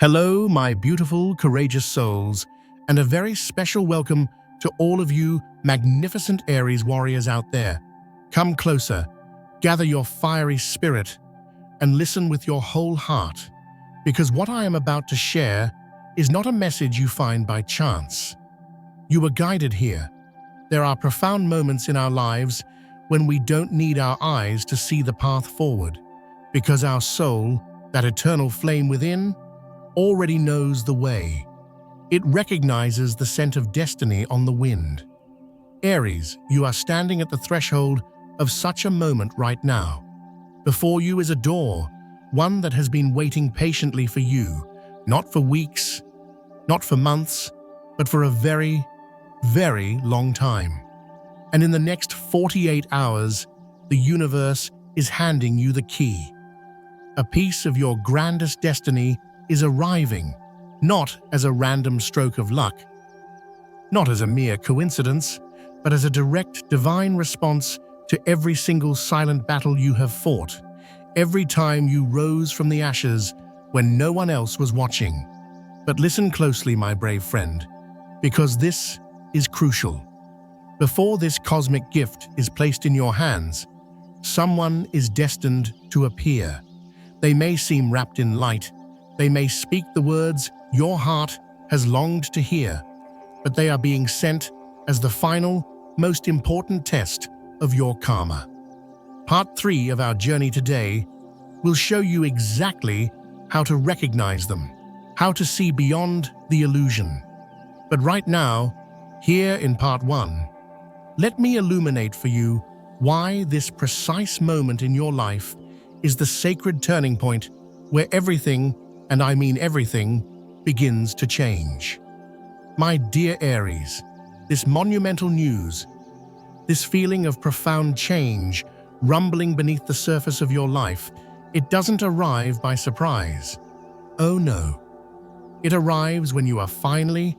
Hello, my beautiful, courageous souls, and a very special welcome to all of you magnificent Aries warriors out there. Come closer, gather your fiery spirit, and listen with your whole heart, because what I am about to share is not a message you find by chance. You were guided here. There are profound moments in our lives when we don't need our eyes to see the path forward, because our soul, that eternal flame within, already knows the way. It recognizes the scent of destiny on the wind. Aries, you are standing at the threshold of such a moment right now. Before you is a door, one that has been waiting patiently for you, not for weeks, not for months, but for a very, very long time. And in the next 48 hours, the universe is handing you the key. A piece of your grandest destiny is arriving, not as a random stroke of luck, not as a mere coincidence, but as a direct divine response to every single silent battle you have fought, every time you rose from the ashes when no one else was watching. But listen closely, my brave friend, because this is crucial. Before this cosmic gift is placed in your hands, someone is destined to appear. They may seem wrapped in light, they may speak the words your heart has longed to hear, but they are being sent as the final, most important test of your karma. Part 3 of our journey today will show you exactly how to recognize them, how to see beyond the illusion. But right now, here in Part 1, let me illuminate for you why this precise moment in your life is the sacred turning point where everything, and I mean everything, begins to change. My dear Aries, this monumental news, this feeling of profound change rumbling beneath the surface of your life, it doesn't arrive by surprise. Oh no. It arrives when you are finally,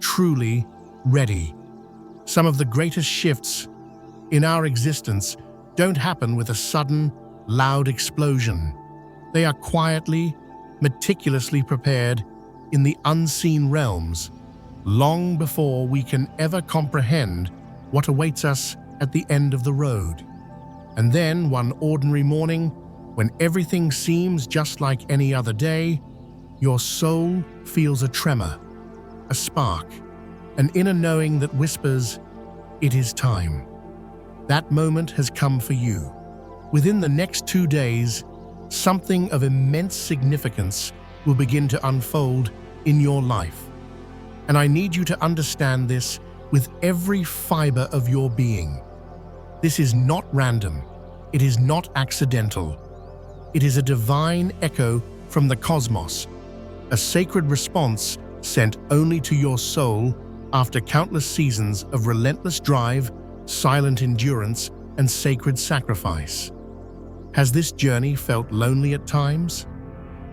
truly ready. Some of the greatest shifts in our existence don't happen with a sudden, loud explosion. They are quietly, meticulously prepared in the unseen realms, long before we can ever comprehend what awaits us at the end of the road. And then, one ordinary morning, when everything seems just like any other day, your soul feels a tremor, a spark, an inner knowing that whispers, "It is time." That moment has come for you. Within the next 2 days, something of immense significance will begin to unfold in your life. And I need you to understand this with every fiber of your being. This is not random. It is not accidental. It is a divine echo from the cosmos, a sacred response sent only to your soul after countless seasons of relentless drive, silent endurance, and sacred sacrifice. Has this journey felt lonely at times?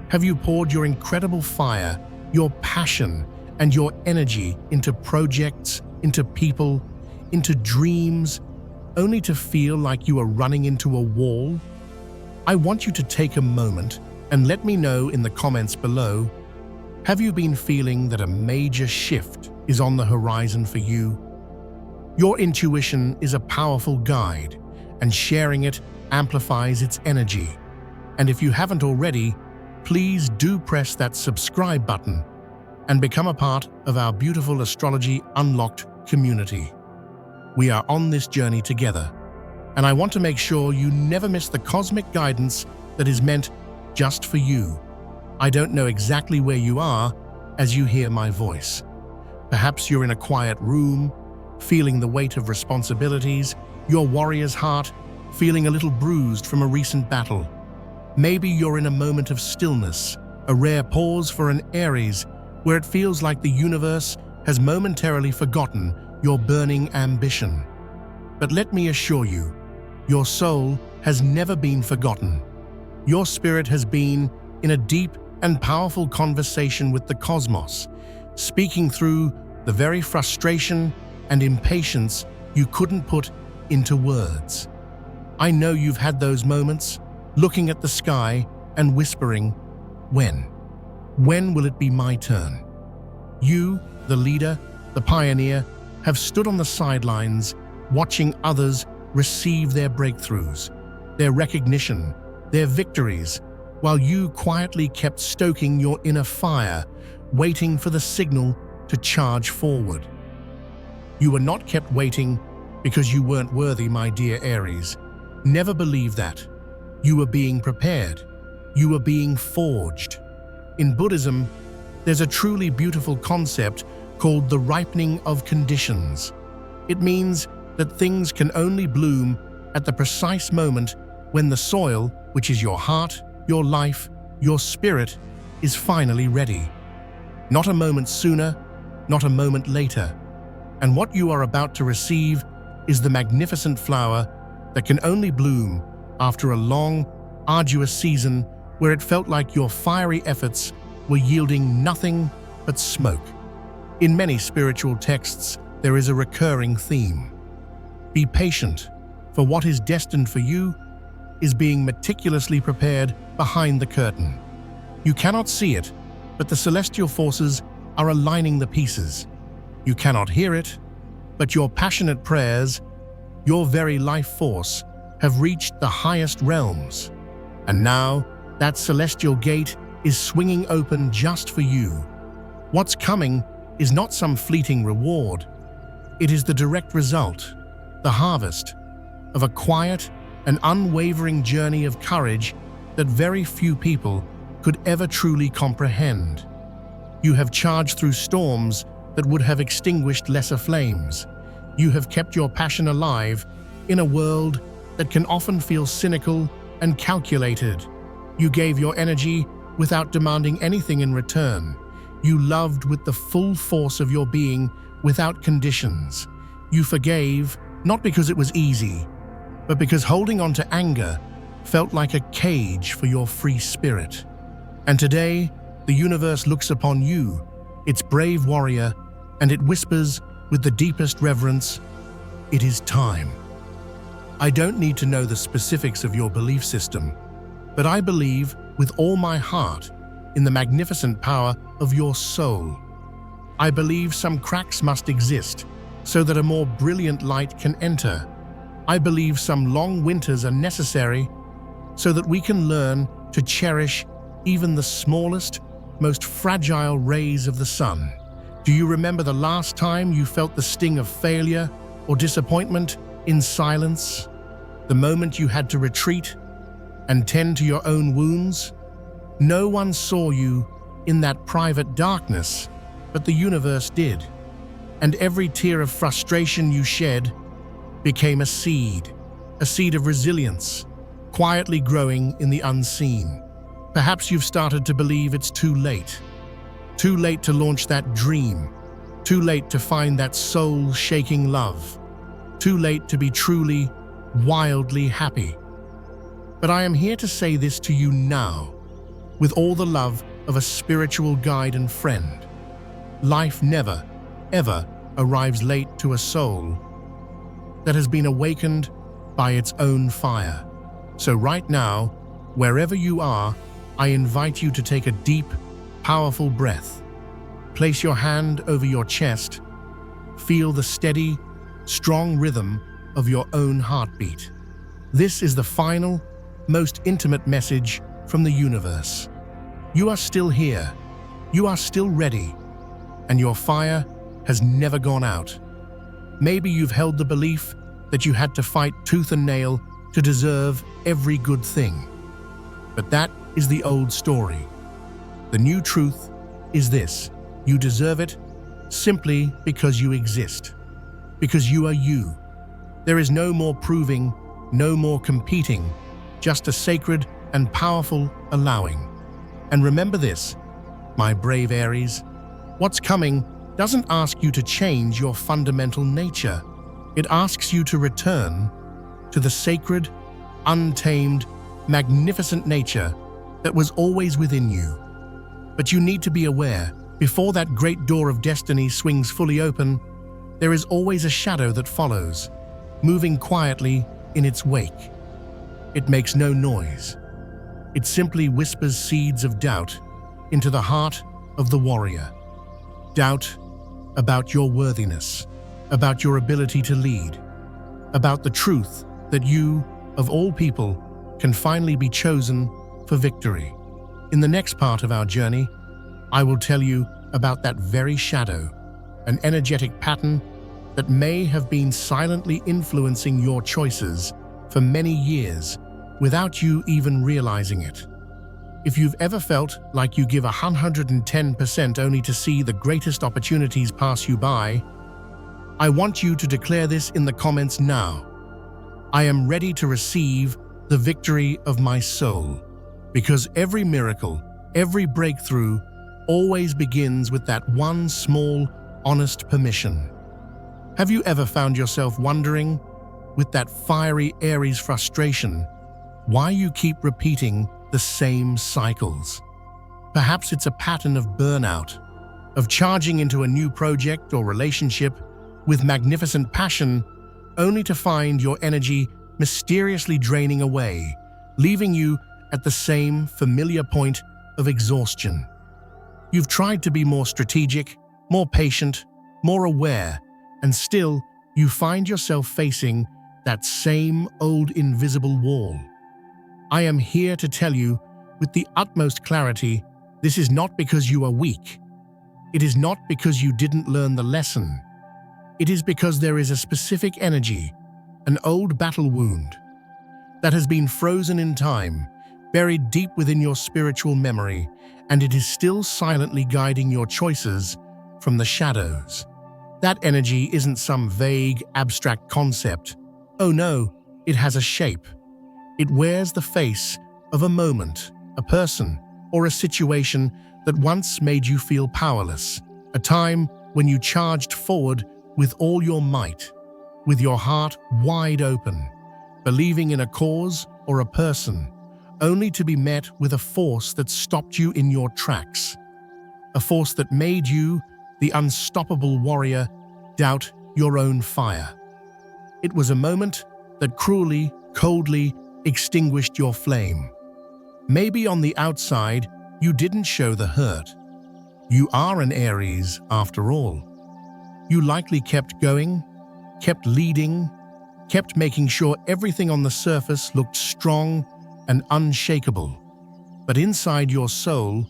Have you poured your incredible fire, your passion, and your energy into projects, into people, into dreams, only to feel like you are running into a wall? I want you to take a moment and let me know in the comments below, have you been feeling that a major shift is on the horizon for you? Your intuition is a powerful guide, and sharing it amplifies its energy. And if you haven't already, please do press that subscribe button and become a part of our beautiful Astrology Unlocked community. We are on this journey together, and I want to make sure you never miss the cosmic guidance that is meant just for you. I don't know exactly where you are as you hear my voice. Perhaps you're in a quiet room, feeling the weight of responsibilities, your warrior's heart feeling a little bruised from a recent battle. Maybe you're in a moment of stillness, a rare pause for an Aries, where it feels like the universe has momentarily forgotten your burning ambition. But let me assure you, your soul has never been forgotten. Your spirit has been in a deep and powerful conversation with the cosmos, speaking through the very frustration and impatience you couldn't put into words. I know you've had those moments, looking at the sky and whispering, when? When will it be my turn? You, the leader, the pioneer, have stood on the sidelines, watching others receive their breakthroughs, their recognition, their victories, while you quietly kept stoking your inner fire, waiting for the signal to charge forward. You were not kept waiting because you weren't worthy, my dear Aries. Never believe that. You were being prepared. You were being forged. In Buddhism, there's a truly beautiful concept called the ripening of conditions. It means that things can only bloom at the precise moment when the soil, which is your heart, your life, your spirit, is finally ready. Not a moment sooner, not a moment later. And what you are about to receive is the magnificent flower that can only bloom after a long, arduous season where it felt like your fiery efforts were yielding nothing but smoke. In many spiritual texts, there is a recurring theme. Be patient, for what is destined for you is being meticulously prepared behind the curtain. You cannot see it, but the celestial forces are aligning the pieces. You cannot hear it, but your passionate prayers, your very life force, have reached the highest realms. And now, that celestial gate is swinging open just for you. What's coming is not some fleeting reward. It is the direct result, the harvest, of a quiet and unwavering journey of courage that very few people could ever truly comprehend. You have charged through storms that would have extinguished lesser flames. You have kept your passion alive in a world that can often feel cynical and calculated. You gave your energy without demanding anything in return. You loved with the full force of your being without conditions. You forgave, not because it was easy, but because holding on to anger felt like a cage for your free spirit. And today, the universe looks upon you, its brave warrior, and it whispers with the deepest reverence, "It is time." I don't need to know the specifics of your belief system, but I believe with all my heart in the magnificent power of your soul. I believe some cracks must exist so that a more brilliant light can enter. I believe some long winters are necessary so that we can learn to cherish even the smallest, most fragile rays of the sun. Do you remember the last time you felt the sting of failure or disappointment in silence? The moment you had to retreat and tend to your own wounds? No one saw you in that private darkness, but the universe did. And every tear of frustration you shed became a seed of resilience, quietly growing in the unseen. Perhaps you've started to believe it's too late to launch that dream, too late to find that soul-shaking love, too late to be truly, wildly happy. But I am here to say this to you now, with all the love of a spiritual guide and friend. Life never, ever arrives late to a soul that has been awakened by its own fire. So right now, wherever you are, I invite you to take a deep, powerful breath. Place your hand over your chest. Feel the steady, strong rhythm of your own heartbeat. This is the final, most intimate message from the universe. You are still here. You are still ready. And your fire has never gone out. Maybe you've held the belief that you had to fight tooth and nail to deserve every good thing. But that is the old story. The new truth is this: you deserve it simply because you exist, because you are you. There is no more proving, no more competing, just a sacred and powerful allowing. And remember this, my brave Aries, what's coming doesn't ask you to change your fundamental nature. It asks you to return to the sacred, untamed, magnificent nature that was always within you. But you need to be aware, before that great door of destiny swings fully open, there is always a shadow that follows, moving quietly in its wake. It makes no noise. It simply whispers seeds of doubt, into the heart of the warrior. Doubt about your worthiness, about your ability to lead, about the truth that you, of all people, can finally be chosen for victory. In the next part of our journey, I will tell you about that very shadow, an energetic pattern that may have been silently influencing your choices for many years without you even realizing it. If you've ever felt like you give 110% only to see the greatest opportunities pass you by, I want you to declare this in the comments now. I am ready to receive the victory of my soul, because every miracle, every breakthrough always begins with that one small, honest permission. Have you ever found yourself wondering, with that fiery Aries frustration, why you keep repeating the same cycles? Perhaps it's a pattern of burnout, of charging into a new project or relationship with magnificent passion, only to find your energy mysteriously draining away, leaving you at the same familiar point of exhaustion. You've tried to be more strategic, more patient, more aware, and still you find yourself facing that same old invisible wall. I am here to tell you with the utmost clarity, this is not because you are weak. It is not because you didn't learn the lesson. It is because there is a specific energy, an old battle wound, that has been frozen in time, buried deep within your spiritual memory, and it is still silently guiding your choices from the shadows. That energy isn't some vague, abstract concept. Oh no, it has a shape. It wears the face of a moment, a person, or a situation that once made you feel powerless, a time when you charged forward with all your might, with your heart wide open, believing in a cause or a person, only to be met with a force that stopped you in your tracks, a force that made you, the unstoppable warrior, doubt your own fire. It was a moment that cruelly, coldly extinguished your flame. Maybe on the outside, you didn't show the hurt. You are an Aries, after all. You likely kept going, kept leading, kept making sure everything on the surface looked strong and unshakable. But inside your soul,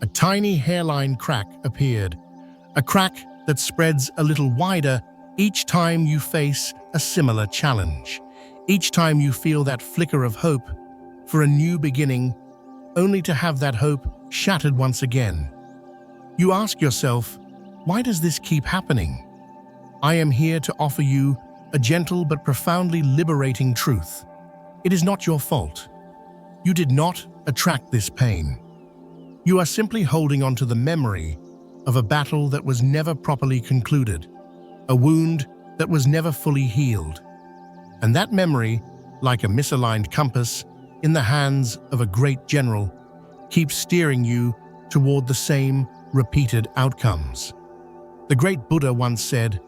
a tiny hairline crack appeared, a crack that spreads a little wider each time you face a similar challenge, each time you feel that flicker of hope for a new beginning, only to have that hope shattered once again. You ask yourself, why does this keep happening? I am here to offer you a gentle but profoundly liberating truth. It is not your fault. You did not attract this pain. You are simply holding on to the memory of a battle that was never properly concluded, a wound that was never fully healed. And that memory, like a misaligned compass in the hands of a great general, keeps steering you toward the same repeated outcomes. The great Buddha once said,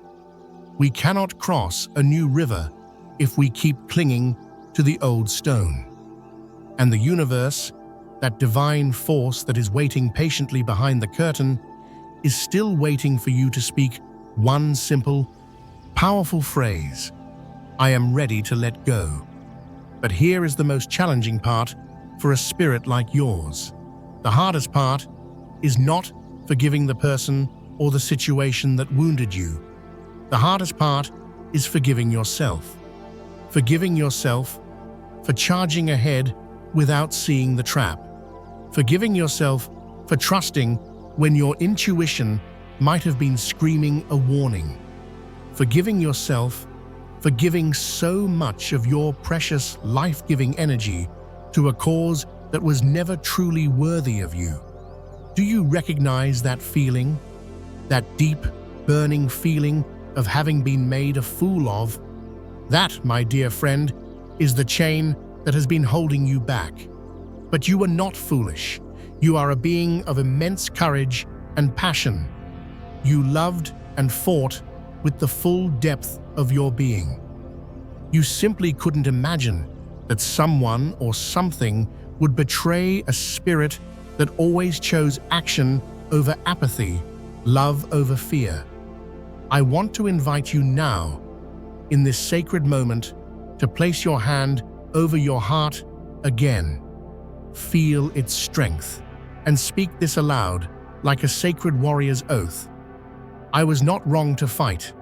"We cannot cross a new river if we keep clinging to the old stone." And the universe, that divine force that is waiting patiently behind the curtain, is still waiting for you to speak one simple, powerful phrase: I am ready to let go. But here is the most challenging part for a spirit like yours. The hardest part is not forgiving the person or the situation that wounded you. The hardest part is forgiving yourself. Forgiving yourself for charging ahead without seeing the trap. Forgiving yourself for trusting when your intuition might have been screaming a warning. Forgiving yourself for giving so much of your precious life-giving energy to a cause that was never truly worthy of you. Do you recognize that feeling? That deep, burning feeling of having been made a fool of? That, my dear friend, is the chain that has been holding you back. But you are not foolish. You are a being of immense courage and passion. You loved and fought with the full depth of your being. You simply couldn't imagine that someone or something would betray a spirit that always chose action over apathy, love over fear. I want to invite you now, in this sacred moment, to place your hand over your heart again. Feel its strength and speak this aloud like a sacred warrior's oath. I was not wrong to fight.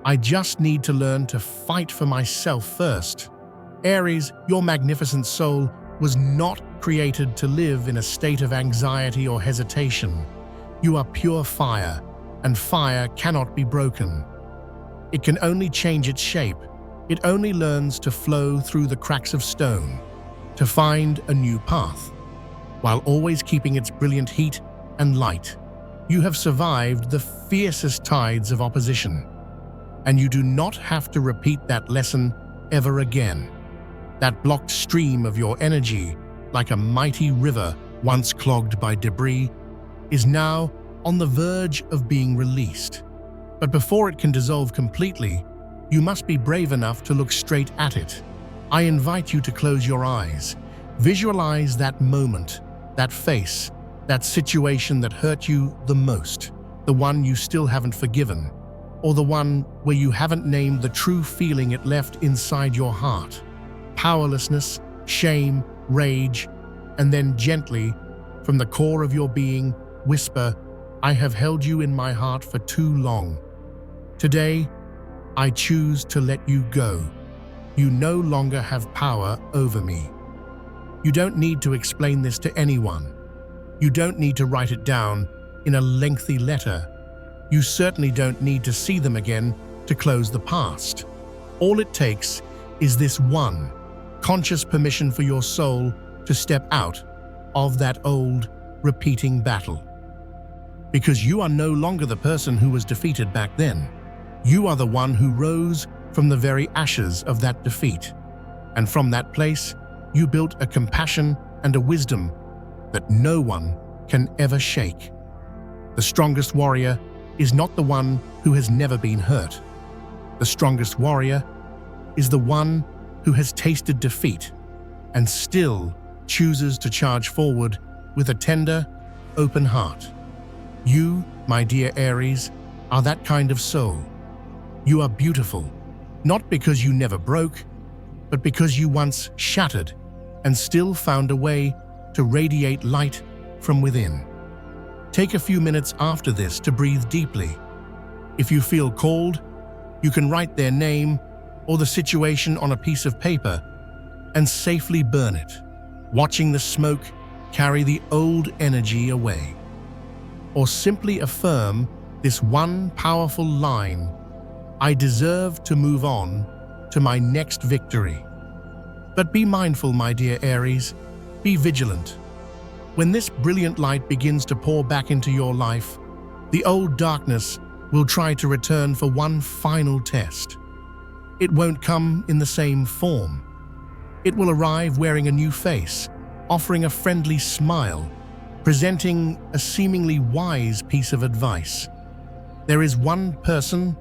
I just need to learn to fight for myself first. Aries, your magnificent soul was not created to live in a state of anxiety or hesitation. You are pure fire, and fire cannot be broken. It can only change its shape. It only learns to flow through the cracks of stone, to find a new path, while always keeping its brilliant heat and light. You have survived the fiercest tides of opposition, and you do not have to repeat that lesson ever again. That blocked stream of your energy, like a mighty river once clogged by debris, is now on the verge of being released. But before it can dissolve completely, you must be brave enough to look straight at it. I invite you to close your eyes. Visualize that moment, that face, that situation that hurt you the most, the one you still haven't forgiven, or the one where you haven't named the true feeling it left inside your heart. Powerlessness, shame, rage, and then gently, from the core of your being, whisper, "I have held you in my heart for too long. Today, I choose to let you go. You no longer have power over me." You don't need to explain this to anyone. You don't need to write it down in a lengthy letter. You certainly don't need to see them again to close the past. All it takes is this one conscious permission for your soul to step out of that old, repeating battle. Because you are no longer the person who was defeated back then. You are the one who rose from the very ashes of that defeat. And from that place, you built a compassion and a wisdom that no one can ever shake. The strongest warrior is not the one who has never been hurt. The strongest warrior is the one who has tasted defeat and still chooses to charge forward with a tender, open heart. You, my dear Aries, are that kind of soul. You are beautiful, not because you never broke, but because you once shattered and still found a way to radiate light from within. Take a few minutes after this to breathe deeply. If you feel called, you can write their name or the situation on a piece of paper and safely burn it, watching the smoke carry the old energy away. Or simply affirm this one powerful line: I deserve to move on to my next victory. But be mindful, my dear Aries, be vigilant. When this brilliant light begins to pour back into your life, the old darkness will try to return for one final test. It won't come in the same form. It will arrive wearing a new face, offering a friendly smile, presenting a seemingly wise piece of advice. There is one person,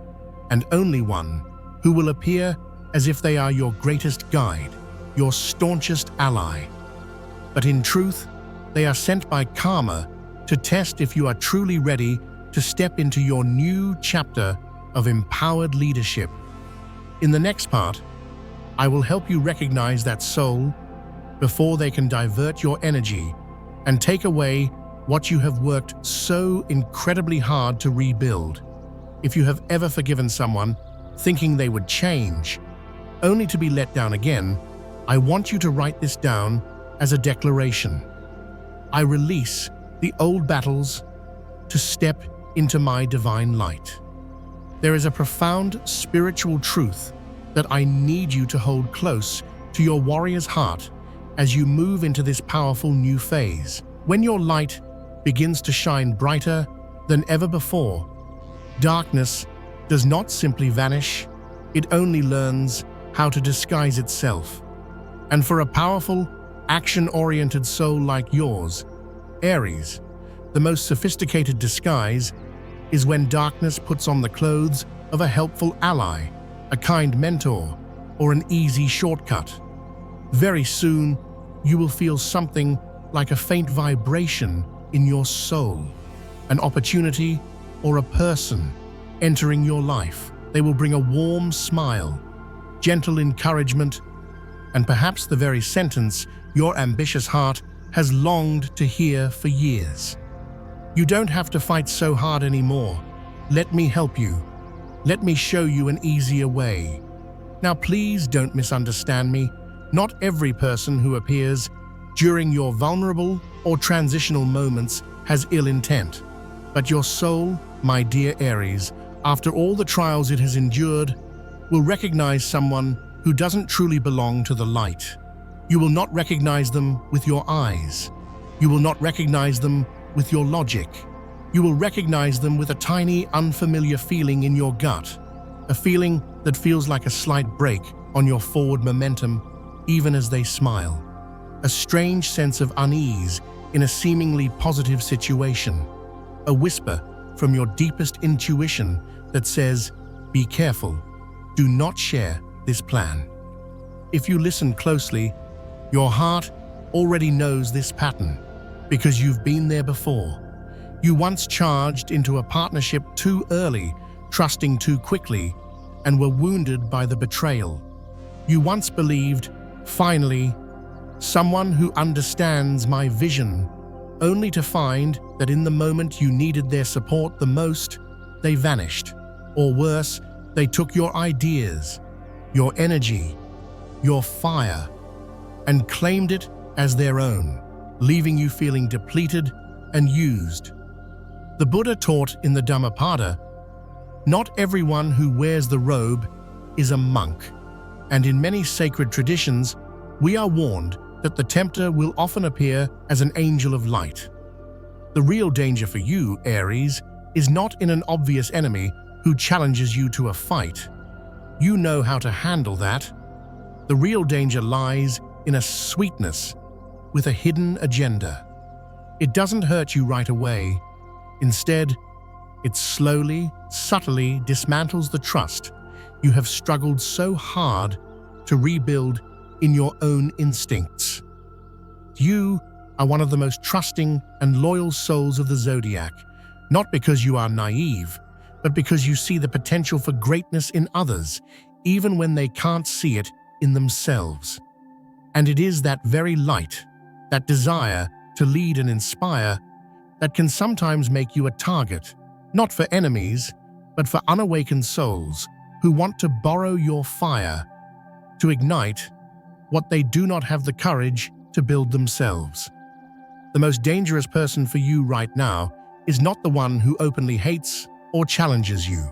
and only one, who will appear as if they are your greatest guide, your staunchest ally. But in truth, they are sent by karma to test if you are truly ready to step into your new chapter of empowered leadership. In the next part, I will help you recognize that soul before they can divert your energy and take away what you have worked so incredibly hard to rebuild. If you have ever forgiven someone thinking they would change, only to be let down again, I want you to write this down as a declaration. I release the old battles to step into my divine light. There is a profound spiritual truth that I need you to hold close to your warrior's heart as you move into this powerful new phase. When your light begins to shine brighter than ever before, darkness does not simply vanish, it only learns how to disguise itself. And for a powerful, action-oriented soul like yours, Aries, the most sophisticated disguise is when darkness puts on the clothes of a helpful ally, a kind mentor, or an easy shortcut. Very soon, you will feel something like a faint vibration in your soul. An opportunity or a person entering your life. They will bring a warm smile, gentle encouragement, and perhaps the very sentence your ambitious heart has longed to hear for years. You don't have to fight so hard anymore. Let me help you. Let me show you an easier way. Now please don't misunderstand me. Not every person who appears during your vulnerable or transitional moments has ill intent. But your soul, my dear Aries, after all the trials it has endured, will recognize someone who doesn't truly belong to the light. You will not recognize them with your eyes. You will not recognize them with your logic. You will recognize them with a tiny, unfamiliar feeling in your gut, a feeling that feels like a slight break on your forward momentum, even as they smile. A strange sense of unease in a seemingly positive situation. A whisper from your deepest intuition that says, "Be careful, do not share this plan." If you listen closely, your heart already knows this pattern because you've been there before. You once charged into a partnership too early, trusting too quickly, and were wounded by the betrayal. You once believed, finally, someone who understands my vision, only to find that in the moment you needed their support the most, they vanished. Or worse, they took your ideas, your energy, your fire, and claimed it as their own, leaving you feeling depleted and used. The Buddha taught in the Dhammapada, not everyone who wears the robe is a monk, and in many sacred traditions, we are warned that the tempter will often appear as an angel of light. The real danger for you, Aries, is not in an obvious enemy who challenges you to a fight. You know how to handle that. The real danger lies in a sweetness with a hidden agenda. It doesn't hurt you right away. Instead, it slowly, subtly dismantles the trust you have struggled so hard to rebuild in your own instincts. You are one of the most trusting and loyal souls of the zodiac, not because you are naive, but because you see the potential for greatness in others, even when they can't see it in themselves. And it is that very light, that desire to lead and inspire, that can sometimes make you a target, not for enemies, but for unawakened souls who want to borrow your fire, to ignite what they do not have the courage to build themselves. The most dangerous person for you right now is not the one who openly hates or challenges you.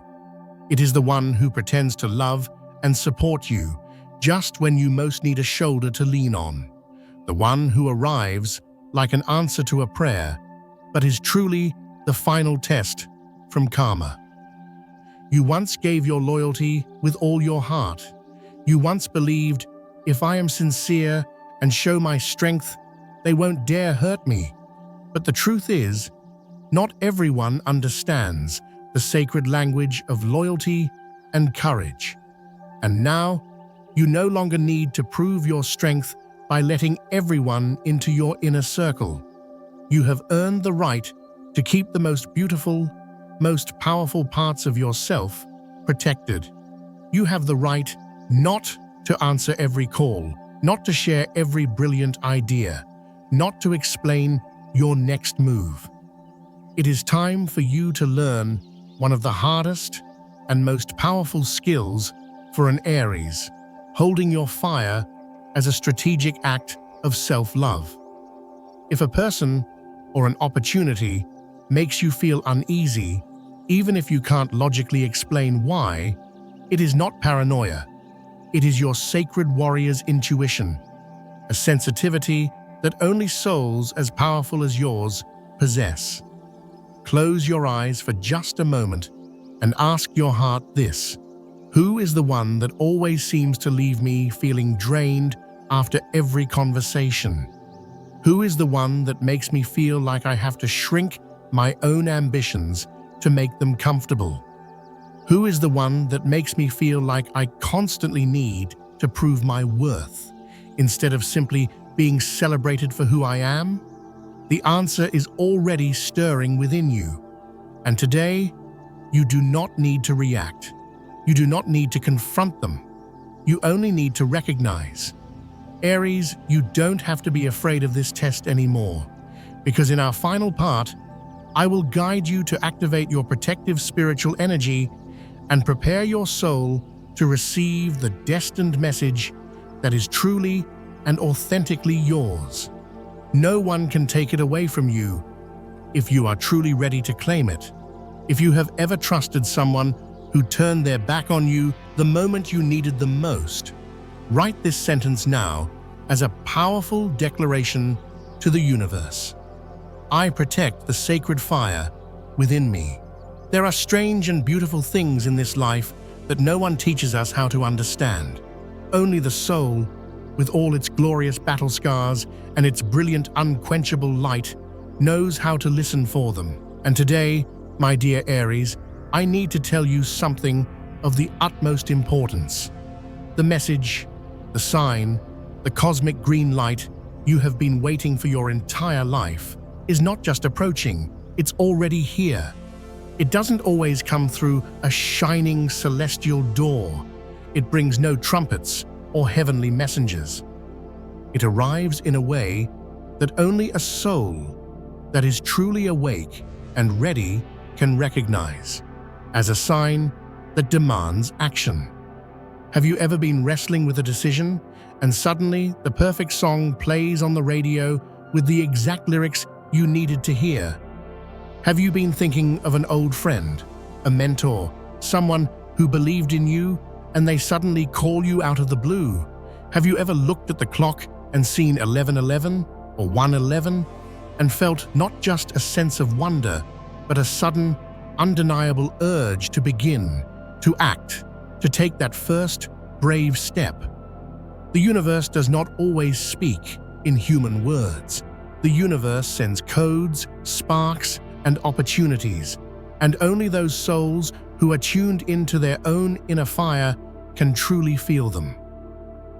It is the one who pretends to love and support you just when you most need a shoulder to lean on. The one who arrives like an answer to a prayer, but is truly the final test from karma. You once gave your loyalty with all your heart. You once believed, if I am sincere and show my strength, they won't dare hurt me. But the truth is, not everyone understands the sacred language of loyalty and courage. And now, you no longer need to prove your strength by letting everyone into your inner circle. You have earned the right to keep the most beautiful, most powerful parts of yourself protected. You have the right not to answer every call, not to share every brilliant idea, not to explain your next move. It is time for you to learn one of the hardest and most powerful skills for an Aries, holding your fire as a strategic act of self-love. If a person or an opportunity makes you feel uneasy, even if you can't logically explain why, it is not paranoia. It is your sacred warrior's intuition, a sensitivity that only souls as powerful as yours possess. Close your eyes for just a moment and ask your heart this: who is the one that always seems to leave me feeling drained after every conversation? Who is the one that makes me feel like I have to shrink my own ambitions to make them comfortable? Who is the one that makes me feel like I constantly need to prove my worth, instead of simply being celebrated for who I am? The answer is already stirring within you. And today, you do not need to react. You do not need to confront them. You only need to recognize. Aries, you don't have to be afraid of this test anymore, because in our final part, I will guide you to activate your protective spiritual energy and prepare your soul to receive the destined message that is truly and authentically yours. No one can take it away from you if you are truly ready to claim it. If you have ever trusted someone who turned their back on you the moment you needed them most, write this sentence now as a powerful declaration to the universe. I protect the sacred fire within me. There are strange and beautiful things in this life that no one teaches us how to understand. Only the soul, with all its glorious battle scars and its brilliant, unquenchable light, knows how to listen for them. And today, my dear Aries, I need to tell you something of the utmost importance. The message, the sign, the cosmic green light you have been waiting for your entire life is not just approaching, it's already here. It doesn't always come through a shining celestial door. It brings no trumpets or heavenly messengers. It arrives in a way that only a soul that is truly awake and ready can recognize, as a sign that demands action. Have you ever been wrestling with a decision, and suddenly the perfect song plays on the radio with the exact lyrics you needed to hear? Have you been thinking of an old friend, a mentor, someone who believed in you, and they suddenly call you out of the blue? Have you ever looked at the clock and seen 11:11 or 1:11 and felt not just a sense of wonder, but a sudden, undeniable urge to begin, to act, to take that first brave step? The universe does not always speak in human words. The universe sends codes, sparks, and opportunities, and only those souls who are tuned into their own inner fire can truly feel them.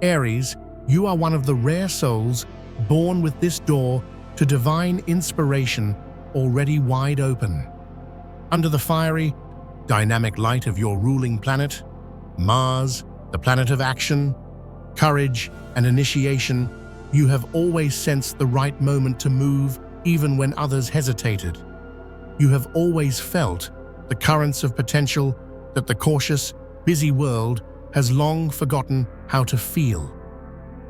Aries, you are one of the rare souls born with this door to divine inspiration already wide open. Under the fiery, dynamic light of your ruling planet, Mars, the planet of action, courage, and initiation, you have always sensed the right moment to move even when others hesitated. You have always felt the currents of potential that the cautious, busy world has long forgotten how to feel.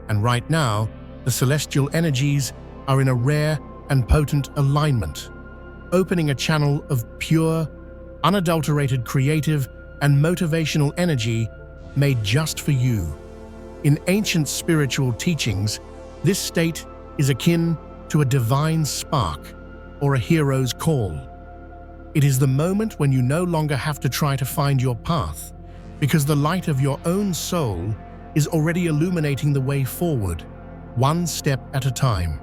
And right now, the celestial energies are in a rare and potent alignment, opening a channel of pure, unadulterated creative and motivational energy made just for you. In ancient spiritual teachings, this state is akin to a divine spark or a hero's call. It is the moment when you no longer have to try to find your path, because the light of your own soul is already illuminating the way forward, one step at a time.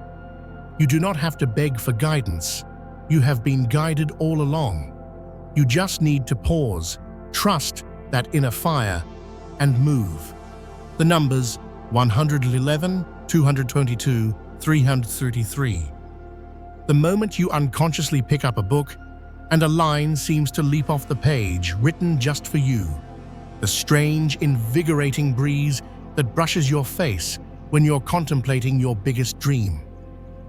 You do not have to beg for guidance. You have been guided all along. You just need to pause, trust that inner fire, and move. The numbers 111, 222, 333. The moment you unconsciously pick up a book and a line seems to leap off the page, written just for you. The strange, invigorating breeze that brushes your face when you're contemplating your biggest dream.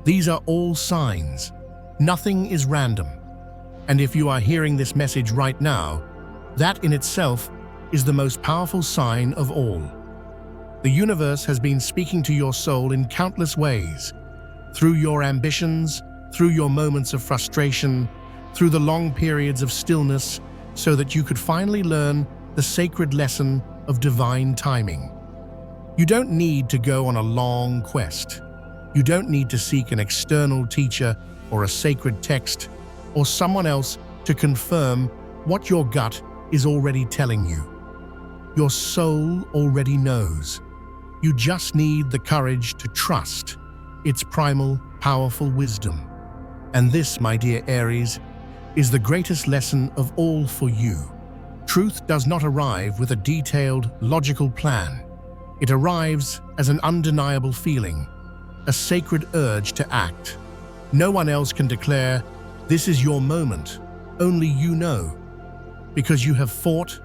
These are all signs. Nothing is random. And if you are hearing this message right now, that in itself is the most powerful sign of all. The universe has been speaking to your soul in countless ways, through your ambitions, through your moments of frustration, through the long periods of stillness, so that you could finally learn the sacred lesson of divine timing. You don't need to go on a long quest. You don't need to seek an external teacher or a sacred text or someone else to confirm what your gut is already telling you. Your soul already knows. You just need the courage to trust its primal, powerful wisdom. And this, my dear Aries, is the greatest lesson of all for you. Truth does not arrive with a detailed, logical plan. It arrives as an undeniable feeling, a sacred urge to act. No one else can declare, "This is your moment." Only you know. Because you have fought,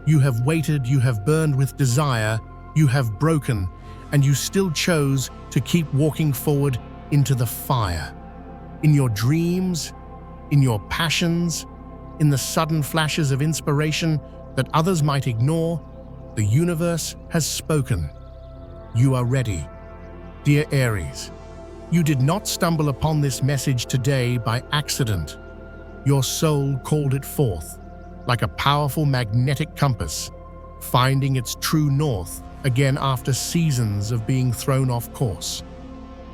you have waited, you have burned with desire, you have broken, and you still chose to keep walking forward into the fire. In your dreams, in your passions, in the sudden flashes of inspiration that others might ignore, the universe has spoken. You are ready. Dear Aries, you did not stumble upon this message today by accident. Your soul called it forth, like a powerful magnetic compass, finding its true north again after seasons of being thrown off course.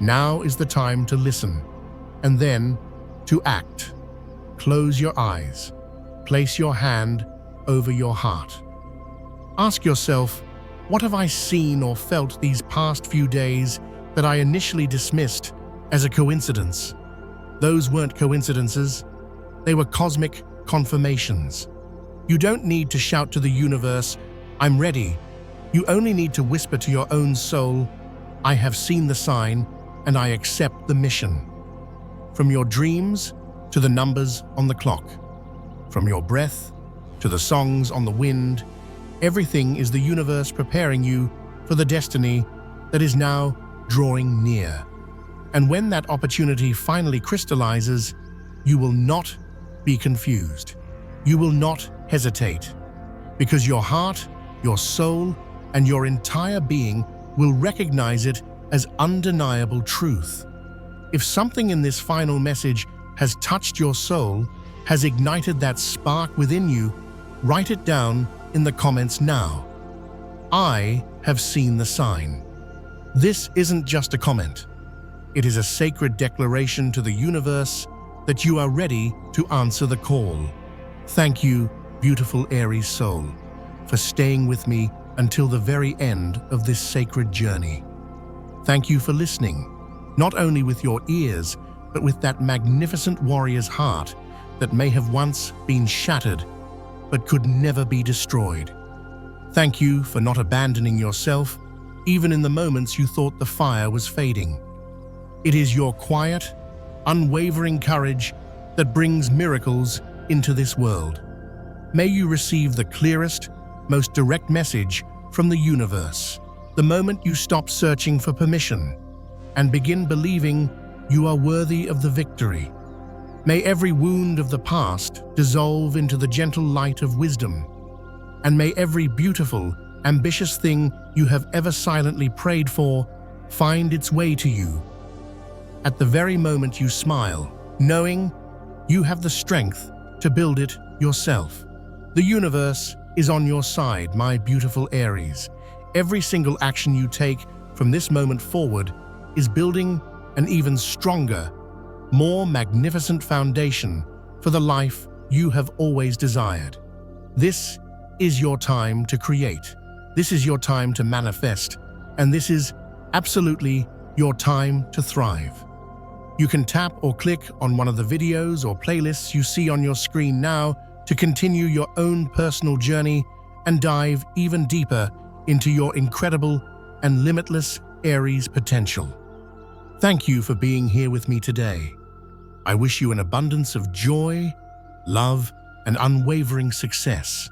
Now is the time to listen, and then to act. Close your eyes. Place your hand over your heart. Ask yourself, what have I seen or felt these past few days that I initially dismissed as a coincidence? Those weren't coincidences. They were cosmic confirmations. You don't need to shout to the universe, "I'm ready." You only need to whisper to your own soul, "I have seen the sign and I accept the mission." From your dreams to the numbers on the clock, from your breath to the songs on the wind, everything is the universe preparing you for the destiny that is now drawing near. And when that opportunity finally crystallizes, you will not be confused. You will not hesitate, because your heart, your soul, and your entire being will recognize it as undeniable truth. If something in this final message has touched your soul, has ignited that spark within you, write it down in the comments now. I have seen the sign. This isn't just a comment. It is a sacred declaration to the universe that you are ready to answer the call. Thank you, beautiful Aries soul, for staying with me until the very end of this sacred journey. Thank you for listening, not only with your ears, but with that magnificent warrior's heart that may have once been shattered, but could never be destroyed. Thank you for not abandoning yourself, even in the moments you thought the fire was fading. It is your quiet, unwavering courage that brings miracles into this world. May you receive the clearest, most direct message from the universe the moment you stop searching for permission and begin believing you are worthy of the victory. May every wound of the past dissolve into the gentle light of wisdom, and may every beautiful, ambitious thing you have ever silently prayed for find its way to you. At the very moment you smile, knowing you have the strength to build it yourself. The universe is on your side, my beautiful Aries. Every single action you take from this moment forward is building an even stronger, more magnificent foundation for the life you have always desired. This is your time to create. This is your time to manifest, and this is absolutely your time to thrive. You can tap or click on one of the videos or playlists you see on your screen now to continue your own personal journey and dive even deeper into your incredible and limitless Aries potential. Thank you for being here with me today. I wish you an abundance of joy, love, and unwavering success.